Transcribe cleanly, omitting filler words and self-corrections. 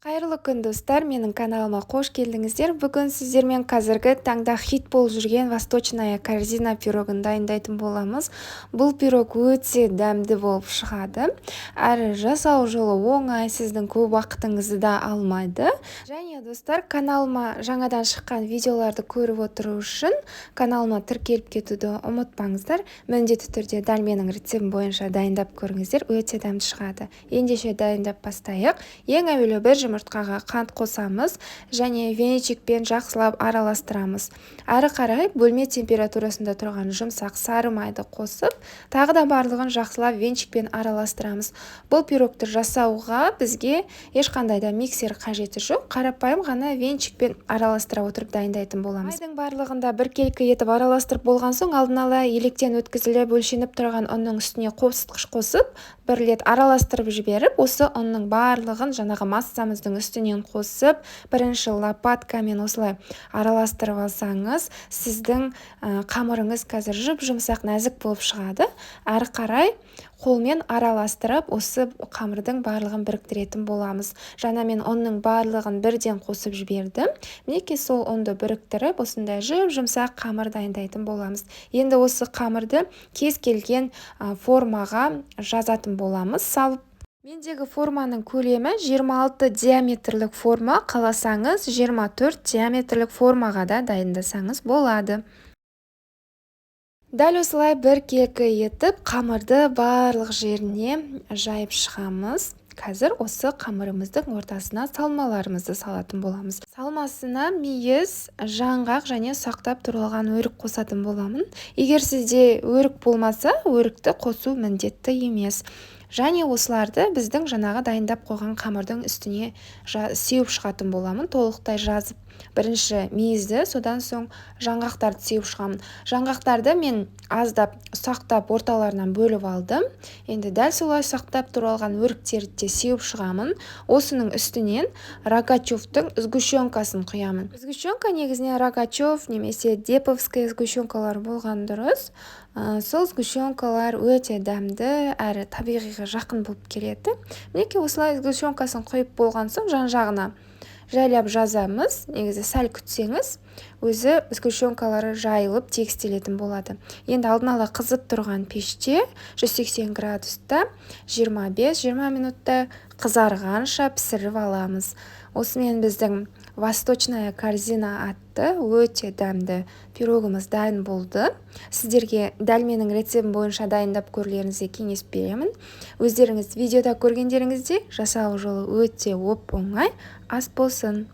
Қайырлы күн достар, менің каналыма қош келдіңіздер. Бүгін сіздермен қазіргі таңда хит болып жүрген восточная корзина пирогын дайындайтын боламыз. Бұл пирог өте дәмді болып шығады. Әрі жасау жолы оңай, сіздің көп уақытыңызды да алмайды. Және достар, каналыма жаңадан шыққан видеоларды көріп отыру үшін каналыма тіркеліп кетуді ұмытпаңыздар. Міндетті түрде дәл менің рецептім бойынша дайындап көріңіздер, өте дәмді шығады. Ендеше дайындап бастайық. Ең әуелі бір жұмыртқаға қант қосамыз және венчикпен жақсылап араластырамыз. Әрі қарай бөлме температурасында тұрған жұмсақ сары майды қосып, тағы да барлығын жақсылап венчикпен араластырамыз. Бұл пирогты жасауға бізге ешқандай да миксер қажеті жоқ, қарапайым ғана венчикпен араластыра отырып дайындайтын боламыз. Майдың барлығында біркелкі етіп араластырып болған соң, алдын ала електен өткізіліп өлшеніп тұрған ұнның үстіне қосқыш қосып, бір рет араластырып жіберіп, осы ұнның барлығын жаңағы массамыздың үстінен қосып, бірінші лопаткамен осылай араластырып алсаңыз, сіздің қамырыңыз қазір жұп-жұмсақ нәзік болып шығады. Әрі қарай қолмен араластырып, осы қамырдың барлығын біріктіретін боламыз. Жаңа мен ұнның барлығын бірден қосып жібердім. Мінекей сол ұнды біріктіріп, осындай жұп-жұмсақ қамыр дайындайтын боламыз. Енді осы қамырды кез келген формаға жазатын боламыз. Салып мендегі форманың көлемі 26 диаметрлік форма, қаласаңыз 24 диаметрлік формаға да дайындасаңыз болады. Дәл осылай біркелкі етіп қамырды барлық жеріне жайып шығамыз. Қазір осы қамырымыздың ортасына салмаларымызды салатын боламыз. Салмасына мейіз, жаңғақ және ұсақтап туралған өрік қосатын боламын. Егер сізде өрік болмаса, өрікті қосу міндетті емес. Және осыларды біздің жаңағы дайындап қойған қамырдың үстіне сеуіп шығатын боламын, толықтай жазып. Бірінші мейізді, содан соң жаңғақтарды сеуіп шығамын. Жаңғақтарды мен аздап ұсақтап орталарынан бөліп алдым. Енді дәл солай ұсақтап туралған өріктерді де сеуіп шығамын. Осының үстінен рогачевтың сгущенкасын құямын. Сгущенка негізінен рогачев немесе деповская сгущенкалар болған дұрыс. Сол сгущенкалар өте дәмді әрі табиғиға жақын болып келеді. Мінекей осылай сгущенкасын құйып болған соң жан-жағына жайлап жазамыз. Негізі сәл күтсеңіз, өзі сгущенкалары жайылып тегістелетін болады. Енді алдын ала қызып тұрған пеште 180 градуста 25-20 минутта қызарғанша пісіріп аламыз. Осымен біздің восточная корзина атты өте дәмді пирогымыз дайын болды. Сіздерге дәл менің рецептім бойынша дайындап көрулеріңізге кеңес беремін. Өздеріңіз видеода көргендеріңізде жасау жолы өте оп-оңай, ас болсын.